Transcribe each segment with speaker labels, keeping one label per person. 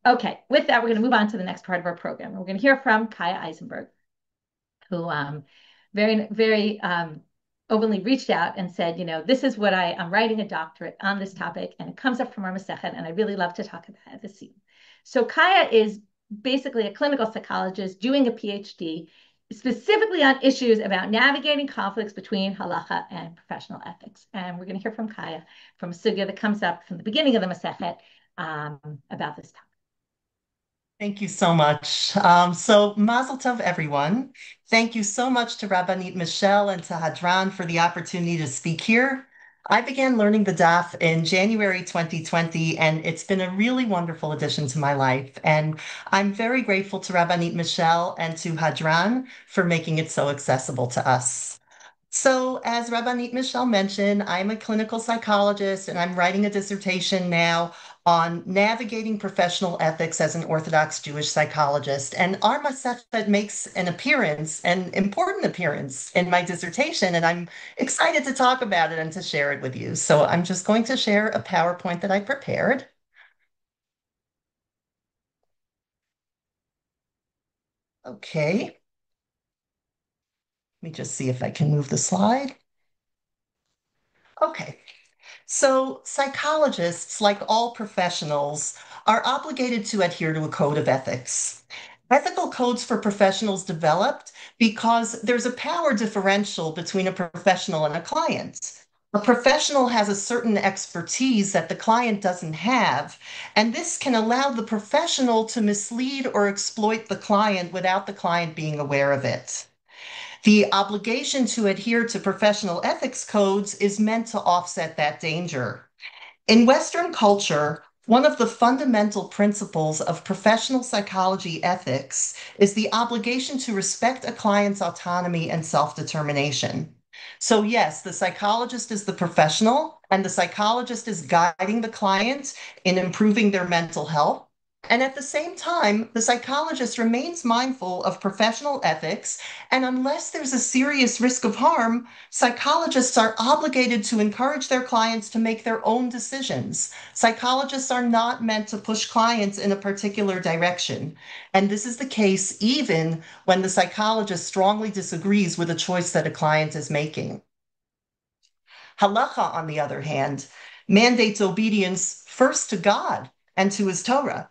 Speaker 1: Okay, with that, we're going to move on to the next part of our program. We're going to hear from Khaya Eisenberg, who very openly reached out and said, this is what I'm writing a doctorate on this topic, and it comes up from our Masechet, and I really love to talk about it this evening. So Khaya is basically a clinical psychologist doing a PhD specifically on issues about navigating conflicts between halacha and professional ethics. And we're going to hear from Khaya from a sugya that comes up from the beginning of the Masechet about this topic.
Speaker 2: Thank you so much. Mazel tov, everyone. Thank you so much to Rabbanit Michelle and to Hadran for the opportunity to speak here. I began learning the daf in January 2020, and it's been a really wonderful addition to my life. And I'm very grateful to Rabbanit Michelle and to Hadran for making it so accessible to us. So, as Rabbanit Michelle mentioned, I'm a clinical psychologist and I'm writing a dissertation now on navigating professional ethics as an Orthodox Jewish psychologist. And our Masechet makes an appearance, an important appearance in my dissertation, and I'm excited to talk about it and to share it with you. So, I'm just going to share a PowerPoint that I prepared. Okay, let me just see if I can move the slide. Okay. So, psychologists, like all professionals, are obligated to adhere to a code of ethics. Ethical codes for professionals developed because there's a power differential between a professional and a client. A professional has a certain expertise that the client doesn't have, and this can allow the professional to mislead or exploit the client without the client being aware of it. The obligation to adhere to professional ethics codes is meant to offset that danger. In Western culture, one of the fundamental principles of professional psychology ethics is the obligation to respect a client's autonomy and self determination. So, yes, the psychologist is the professional, and the psychologist is guiding the client in improving their mental health. And at the same time, the psychologist remains mindful of professional ethics. And unless there's a serious risk of harm, psychologists are obligated to encourage their clients to make their own decisions. Psychologists are not meant to push clients in a particular direction. And this is the case even when the psychologist strongly disagrees with a choice that a client is making. Halacha, on the other hand, mandates obedience first to God and to his Torah.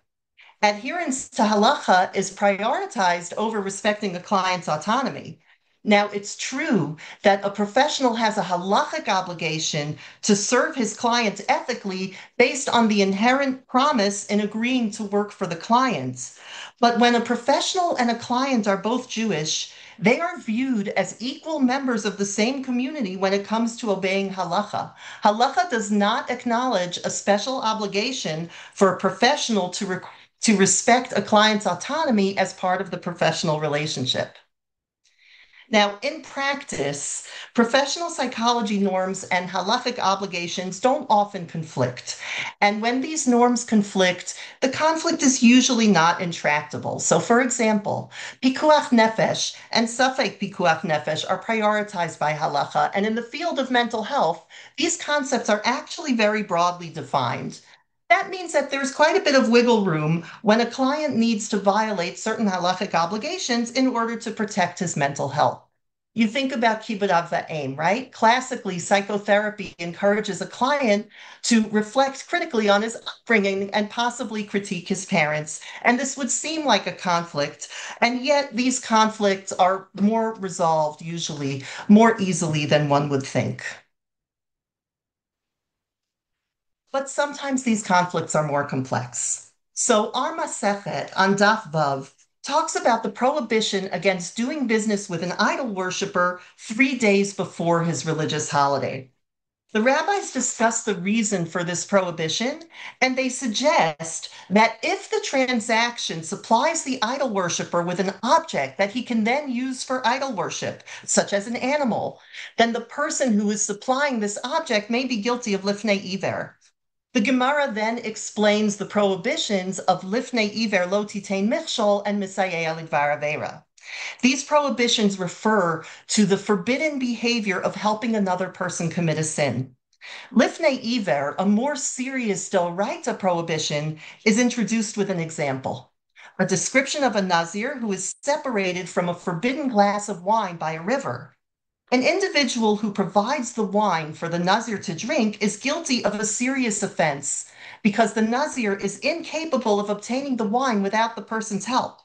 Speaker 2: Adherence to halacha is prioritized over respecting a client's autonomy. Now, it's true that a professional has a halachic obligation to serve his client ethically based on the inherent promise in agreeing to work for the client. But when a professional and a client are both Jewish, they are viewed as equal members of the same community when it comes to obeying halacha. Halacha does not acknowledge a special obligation for a professional to respect a client's autonomy as part of the professional relationship. Now, in practice, professional psychology norms and halachic obligations don't often conflict. And when these norms conflict, the conflict is usually not intractable. So, for example, pikuach nefesh and safek pikuach nefesh are prioritized by halacha. And in the field of mental health, these concepts are actually very broadly defined. That means that there's quite a bit of wiggle room when a client needs to violate certain halachic obligations in order to protect his mental health. You think about kibbud av va'em, right? Classically, psychotherapy encourages a client to reflect critically on his upbringing and possibly critique his parents. And this would seem like a conflict. And yet, these conflicts are more resolved, usually, more easily than one would think. But sometimes these conflicts are more complex. So our Masechet on Daf Vav talks about the prohibition against doing business with an idol worshiper 3 days before his religious holiday. The rabbis discuss the reason for this prohibition, and they suggest that if the transaction supplies the idol worshiper with an object that he can then use for idol worship, such as an animal, then the person who is supplying this object may be guilty of Lifnei Iver. The Gemara then explains the prohibitions of Lifnei Iver lo titein michshol and misayeh lidvar avera. These prohibitions refer to the forbidden behavior of helping another person commit a sin. Lifnei Iver, a more serious Doraita prohibition, is introduced with an example. A description of a Nazir who is separated from a forbidden glass of wine by a river. An individual who provides the wine for the Nazir to drink is guilty of a serious offense because the Nazir is incapable of obtaining the wine without the person's help.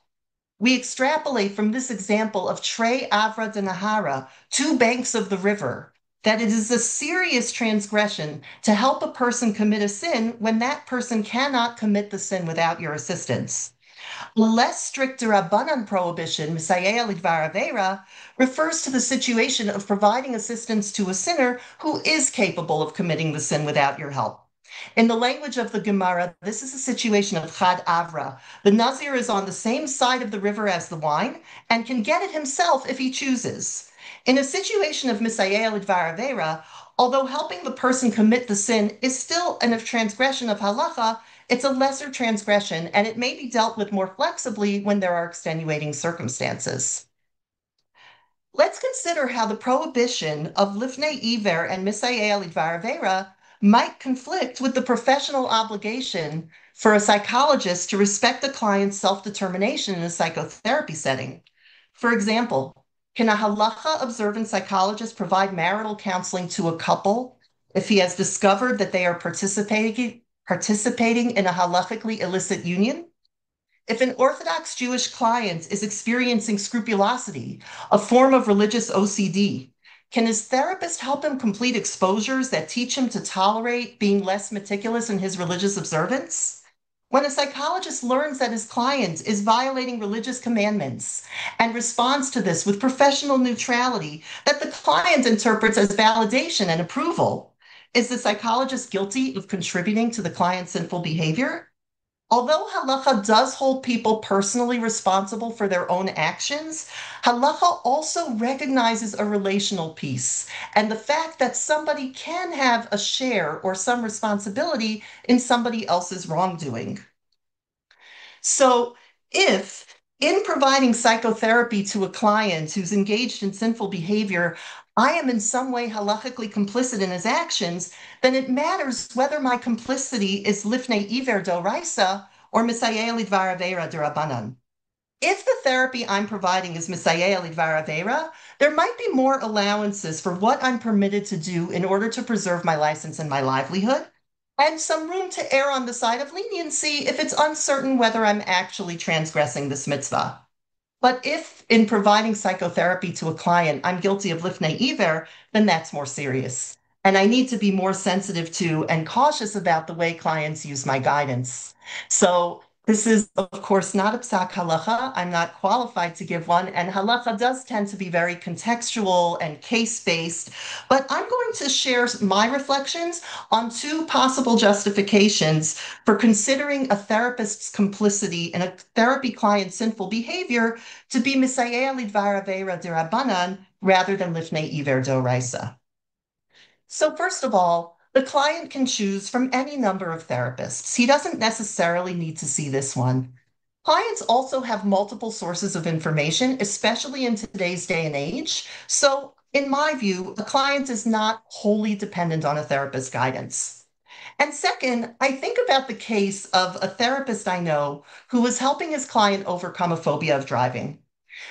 Speaker 2: We extrapolate from this example of Trey Avra de Nahara, two banks of the river, that it is a serious transgression to help a person commit a sin when that person cannot commit the sin without your assistance. A less strict Rabbanan prohibition, Misayea Lidvar Avera, refers to the situation of providing assistance to a sinner who is capable of committing the sin without your help. In the language of the Gemara, this is a situation of Chad Avra. The Nazir is on the same side of the river as the wine and can get it himself if he chooses. In a situation of Misayea Lidvar Avera, although helping the person commit the sin is still a transgression of halacha, it's a lesser transgression and it may be dealt with more flexibly when there are extenuating circumstances. Let's consider how the prohibition of Lifnei Iver and Misayea Lidvar Avera might conflict with the professional obligation for a psychologist to respect a client's self-determination in a psychotherapy setting. For example, can a halacha observant psychologist provide marital counseling to a couple if he has discovered that they are participating in a halachically illicit union? If an Orthodox Jewish client is experiencing scrupulosity, a form of religious OCD, can his therapist help him complete exposures that teach him to tolerate being less meticulous in his religious observance? When a psychologist learns that his client is violating religious commandments and responds to this with professional neutrality that the client interprets as validation and approval, is the psychologist guilty of contributing to the client's sinful behavior? Although halacha does hold people personally responsible for their own actions, halacha also recognizes a relational piece and the fact that somebody can have a share or some responsibility in somebody else's wrongdoing. So, if in providing psychotherapy to a client who's engaged in sinful behavior, I am in some way halachically complicit in his actions, then it matters whether my complicity is lifnei iver doraisa or misayea lidvar avera derabanan. If the therapy I'm providing is misayea lidvar avera, there might be more allowances for what I'm permitted to do in order to preserve my license and my livelihood, and some room to err on the side of leniency if it's uncertain whether I'm actually transgressing this mitzvah. But if in providing psychotherapy to a client, I'm guilty of Lifnei Iver, then that's more serious. And I need to be more sensitive to and cautious about the way clients use my guidance. So this is, of course, not a psak halacha. I'm not qualified to give one. And halacha does tend to be very contextual and case-based. But I'm going to share my reflections on two possible justifications for considering a therapist's complicity in a therapy client's sinful behavior to be misayea lidvar avera derabanan rather than lifnei iver doraisa. So first of all, the client can choose from any number of therapists. He doesn't necessarily need to see this one. Clients also have multiple sources of information, especially in today's day and age. So in my view, a client is not wholly dependent on a therapist's guidance. And second, I think about the case of a therapist I know who was helping his client overcome a phobia of driving.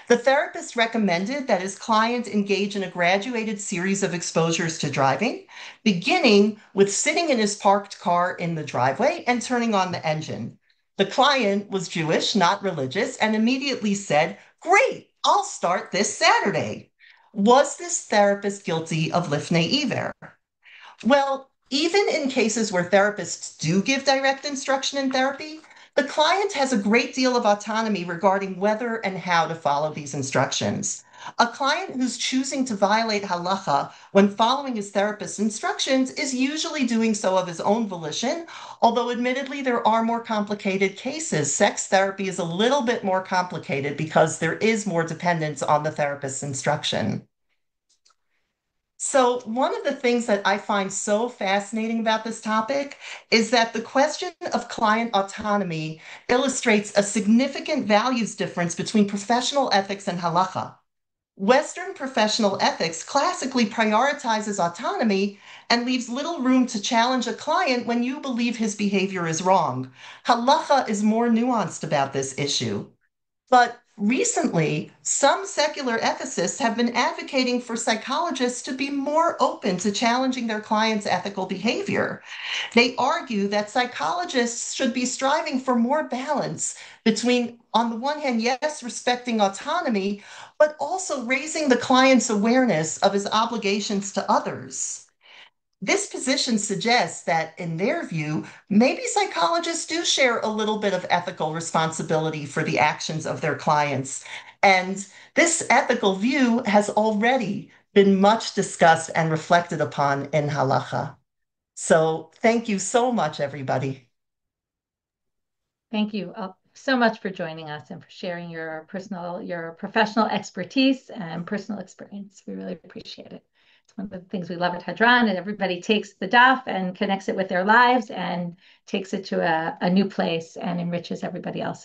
Speaker 2: The therapist recommended that his client engage in a graduated series of exposures to driving, beginning with sitting in his parked car in the driveway and turning on the engine. The client was Jewish, not religious, and immediately said, "Great, I'll start this Saturday." Was this therapist guilty of Lifnei Iver? Well, even in cases where therapists do give direct instruction in therapy, the client has a great deal of autonomy regarding whether and how to follow these instructions. A client who's choosing to violate halacha when following his therapist's instructions is usually doing so of his own volition, although admittedly there are more complicated cases. Sex therapy is a little bit more complicated because there is more dependence on the therapist's instruction. So, one of the things that I find so fascinating about this topic is that the question of client autonomy illustrates a significant values difference between professional ethics and halacha. Western professional ethics classically prioritizes autonomy and leaves little room to challenge a client when you believe his behavior is wrong. Halacha is more nuanced about this issue. But recently, some secular ethicists have been advocating for psychologists to be more open to challenging their clients' ethical behavior. They argue that psychologists should be striving for more balance between, on the one hand, yes, respecting autonomy, but also raising the client's awareness of his obligations to others. This position suggests that, in their view, maybe psychologists do share a little bit of ethical responsibility for the actions of their clients. And this ethical view has already been much discussed and reflected upon in halacha. So thank you so much, everybody.
Speaker 1: Thank you so much for joining us and for sharing your professional expertise and personal experience. We really appreciate it. It's one of the things we love at Hadran, and everybody takes the daf and connects it with their lives and takes it to a new place and enriches everybody else.